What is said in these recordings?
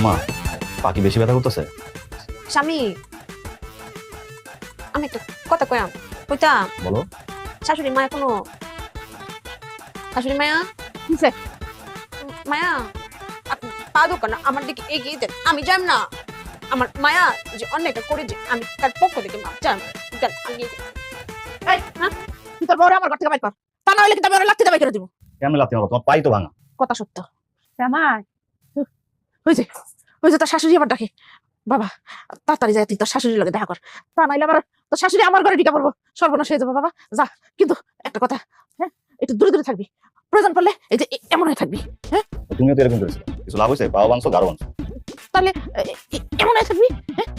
মা পাখি বেশি ব্যথা করতেছে? স্বামী আমি একটা কথা কয়াম কইতা বলো। শাশুড়ি মায়া কোনো শাশুড়ি মায়া মায়া আপনি পা দোকান আমার দিকে এগিয়ে দেন, আমি যাম না। আমার মায়া যে অন্যটা করে যে আমি তার পক্ষ থেকে মাপ চান, দেন এগিয়ে দেন। এই তুই তোর বড় আমার ঘর থেকে বাইর কর, তা না হলে কিন্তু আমি ওর লাত্তি দিয়ে বাইর করে দিব। কেমন লাগতে হবে? তোমার পাই তো ভাঙা। কথা সত্য। জামাই ওই যে তোর শাশুড়ি আমার ডাকে, বাবা তাড়াতাড়ি যায় তুই তোর শাশুড়ির লগে দেখা কর, তা নাইলে আবার তোর শাশুড়ি আমার ঘরে ঢুকে পড়বো, সর্বনাশ হয়ে যাবো। বাবা যা, কিন্তু একটা কথা, হ্যাঁ একটু দূরে দূরে থাকবি, প্রয়োজন পড়লে এই যে এমন হয়ে থাকবি। হ্যাঁ তুমিও তো এরকম করেছিলে, কিছু লাভ হয়েছে? বাবা বানছো গারো বানছো। তাহলে এমন হয়ে থাকবি। হ্যাঁ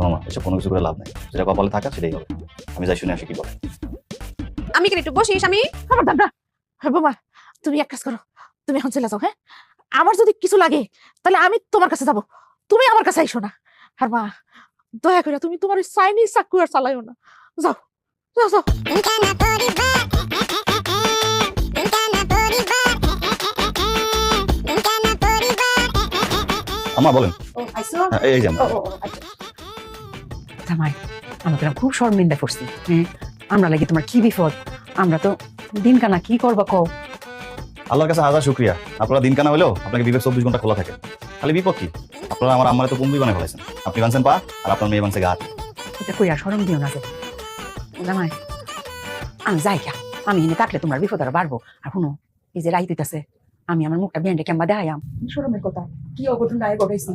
মামা এসব কোনো কিছু করে লাভ নাই, যেটা কপালে থাকা সেটাই হবে। আমি যাই শুনে আসি কি বলে। আমি কেন একটু বসি স্বামী? আমার দাদা, হ্যাঁ বোমা তুমি এক কাজ করো, তুমি এখন চলে যাও। হ্যাঁ আমার যদি কিছু লাগে তাহলে আমি তোমার কাছে যাব, তুমি আমার কাছে আইসো না। আর মা দয়া করে তুমি তোমার ওই চাইনিজ চাকু আর চালাইও না, যাও যাও যাও। আমা বলেন। ও আইসো। হ্যাঁ, এই যে আমরা। জামাই আমরা তো খুব শর্মিন্দা করছি। হ্যাঁ আমরা লাগি তোমার কি বিপদ, আমরা তো দিন কানা কি করবা কও। আল্লাহর কাছে হাজার শুকরিয়া, আপনারা দিন কানা হলেও আপনাকে বিবেক 24 ঘন্টা খোলা থাকে। খালি বিপদ কি, আপনারা আমার আম্মারে তো কুম্বি বানায় ফেলাইছেন। আপনি বানছেন পা আর আপনার মেয়ে বানছে গাছ। এটা কইয়া শরম দিও না যে। জামাই আমি যাই গা, আমি এনে থাকলে তোমার বিপদ আরো বাড়বো। আর শুনো এই যে রাইত হইতাছে, আমি আমার মুখটা ব্যান্ডে কেমবা দেখাইয়াম শরমের কথা কি অঘটন রায় ঘটাইছি,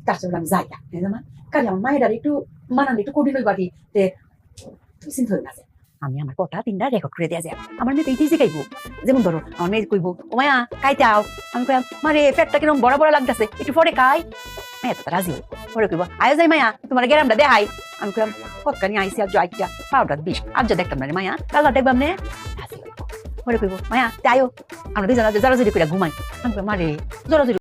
তার জন্য আমি যাই গা। জামাই কালি আমার মায়ের একটু মানান একটু কঠিন হই বাকি তে তুমি চিন্তা হই না যে আমি আমার কথা তিনটা রেকর্ড করে দেয়া যায়। আমার মেয়ে তো ইতিহাসে গাইবো, যেমন ধরো আমার মেয়ে কইবো ও মায়া খাইতে আও, আমি কইলাম মারে পেটটা কিরকম বড় বড় লাগতেছে একটু পরে খাই। মায়া তো রাজি হই, পরে কইবো আয় যাই মায়া তোমার গ্যারামটা দেখাই। আমি কইলাম কতখানি আইসি আর জয়টা পাউডার বিষ আর যা দেখতাম না রে মায়া কালার দেখবাম নে। রাজি হই, পরে কইবো মায়া তাইও আমরা দুজনে জড়াজড়ি করে ঘুমাই। আমি কই মারে জড়াজড়ি